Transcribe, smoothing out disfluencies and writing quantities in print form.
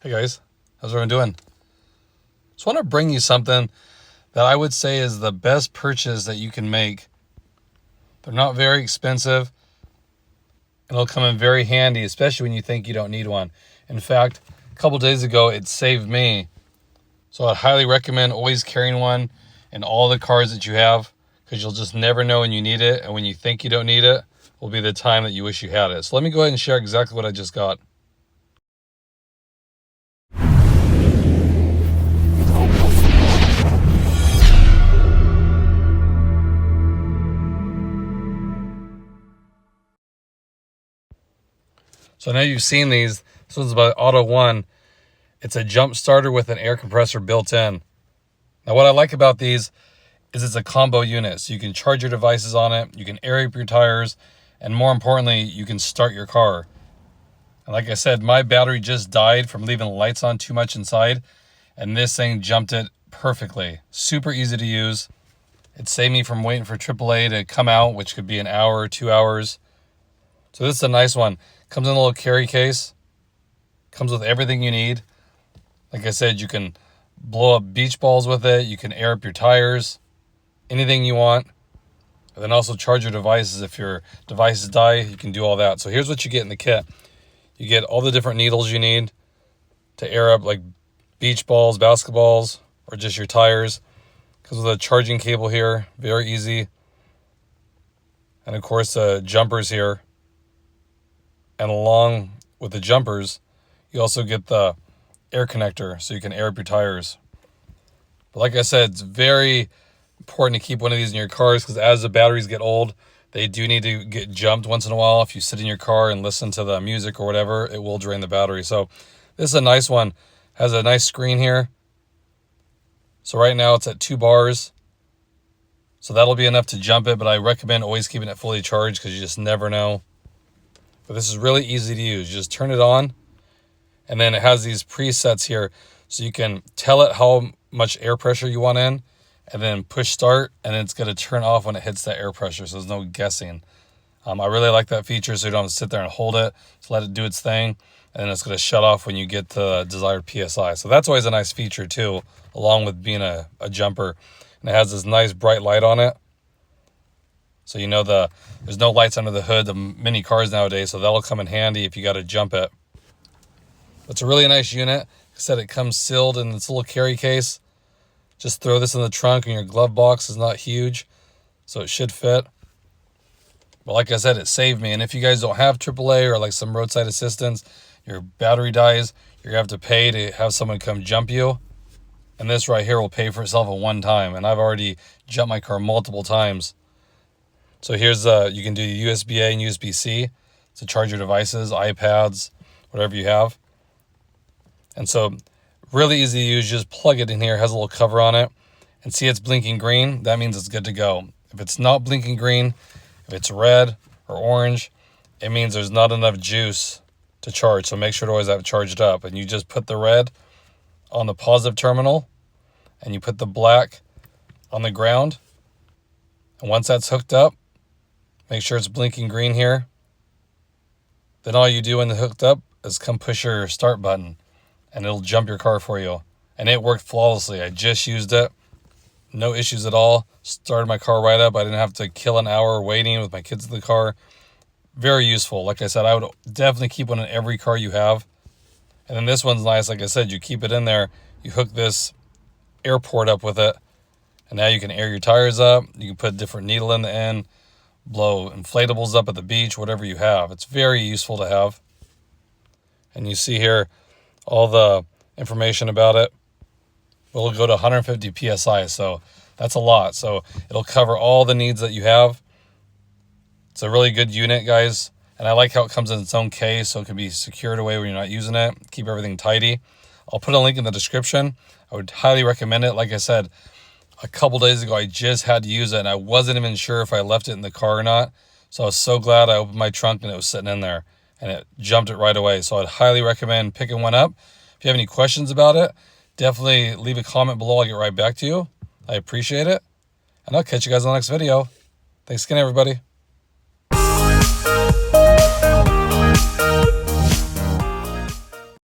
Hey guys, how's everyone doing? Just want to bring you something that I would say is the best purchase that you can make. They're not very expensive, and it'll come in very handy, especially when you think you don't need one. In fact, a couple days ago, it saved me. So I'd highly recommend always carrying one in all the cars that you have, because you'll just never know when you need it, and when you think you don't need it, will be the time that you wish you had it. So let me go ahead and share exactly what I just got. So now you've seen these. This one's by Auto One. It's a jump starter with an air compressor built in. Now what I like about these is it's a combo unit. So you can charge your devices on it, you can air up your tires, and more importantly, you can start your car. And like I said, my battery just died from leaving the lights on too much inside, and this thing jumped it perfectly. Super easy to use. It saved me from waiting for AAA to come out, which could be an hour, 2 hours. So this is a nice one. Comes in a little carry case. Comes with everything you need. Like I said, you can blow up beach balls with it. You can air up your tires. Anything you want. And then also charge your devices. If your devices die, you can do all that. So here's what you get in the kit. You get all the different needles you need to air up like beach balls, basketballs, or just your tires. Comes with a charging cable here. Very easy. And of course, jumpers here. And along with the jumpers, you also get the air connector so you can air up your tires. But like I said, it's very important to keep one of these in your cars because as the batteries get old, they do need to get jumped once in a while. If you sit in your car and listen to the music or whatever, it will drain the battery. So this is a nice one. Has a nice screen here. So right now it's at 2 bars. So that'll be enough to jump it, but I recommend always keeping it fully charged because you just never know. But this is really easy to use. You just turn it on, and then it has these presets here, so you can tell it how much air pressure you want in, and then push start, and then it's going to turn off when it hits that air pressure, so there's no guessing. I really like that feature, so you don't have to sit there and hold it. Just let it do its thing, and then it's going to shut off when you get to the desired PSI. So that's always a nice feature too, along with being a jumper. And it has this nice bright light on it. So you know there's no lights under the hood, the mini cars nowadays, so that'll come in handy if you got to jump it. It's a really nice unit. Like I said, it comes sealed in this little carry case. Just throw this in the trunk, and your glove box is not huge, so it should fit. But like I said, it saved me. And if you guys don't have AAA or like some roadside assistance, your battery dies, you're going to have to pay to have someone come jump you. And this right here will pay for itself at one time. And I've already jumped my car multiple times. So here's you can do USB-A and USB-C to charge your devices, iPads, whatever you have. And so really easy to use. Just plug it in here. It has a little cover on it. And see it's blinking green. That means it's good to go. If it's not blinking green, if it's red or orange, it means there's not enough juice to charge. So make sure to always have it charged up. And you just put the red on the positive terminal, and you put the black on the ground. And once that's hooked up, make sure it's blinking green here. Then all you do when it's hooked up is come push your start button, and it'll jump your car for you. And it worked flawlessly. I just used it. No issues at all. Started my car right up. I didn't have to kill an hour waiting with my kids in the car. Very useful. Like I said, I would definitely keep one in every car you have. And then this one's nice. Like I said, you keep it in there. You hook this air port up with it. And now you can air your tires up. You can put a different needle in the end. Blow inflatables up at the beach, whatever you have. It's very useful to have. And you see here all the information about it. It'll go to 150 PSI, so that's a lot. So it'll cover all the needs that you have. It's a really good unit, guys. And I like how it comes in its own case, so it can be secured away when you're not using it. Keep everything tidy. I'll put a link in the description. I would highly recommend it. Like I said, a couple days ago, I just had to use it, and I wasn't even sure if I left it in the car or not. So I was so glad I opened my trunk and it was sitting in there, and it jumped it right away. So I'd highly recommend picking one up. If you have any questions about it, definitely leave a comment below. I'll get right back to you. I appreciate it. And I'll catch you guys in the next video. Thanks again, everybody.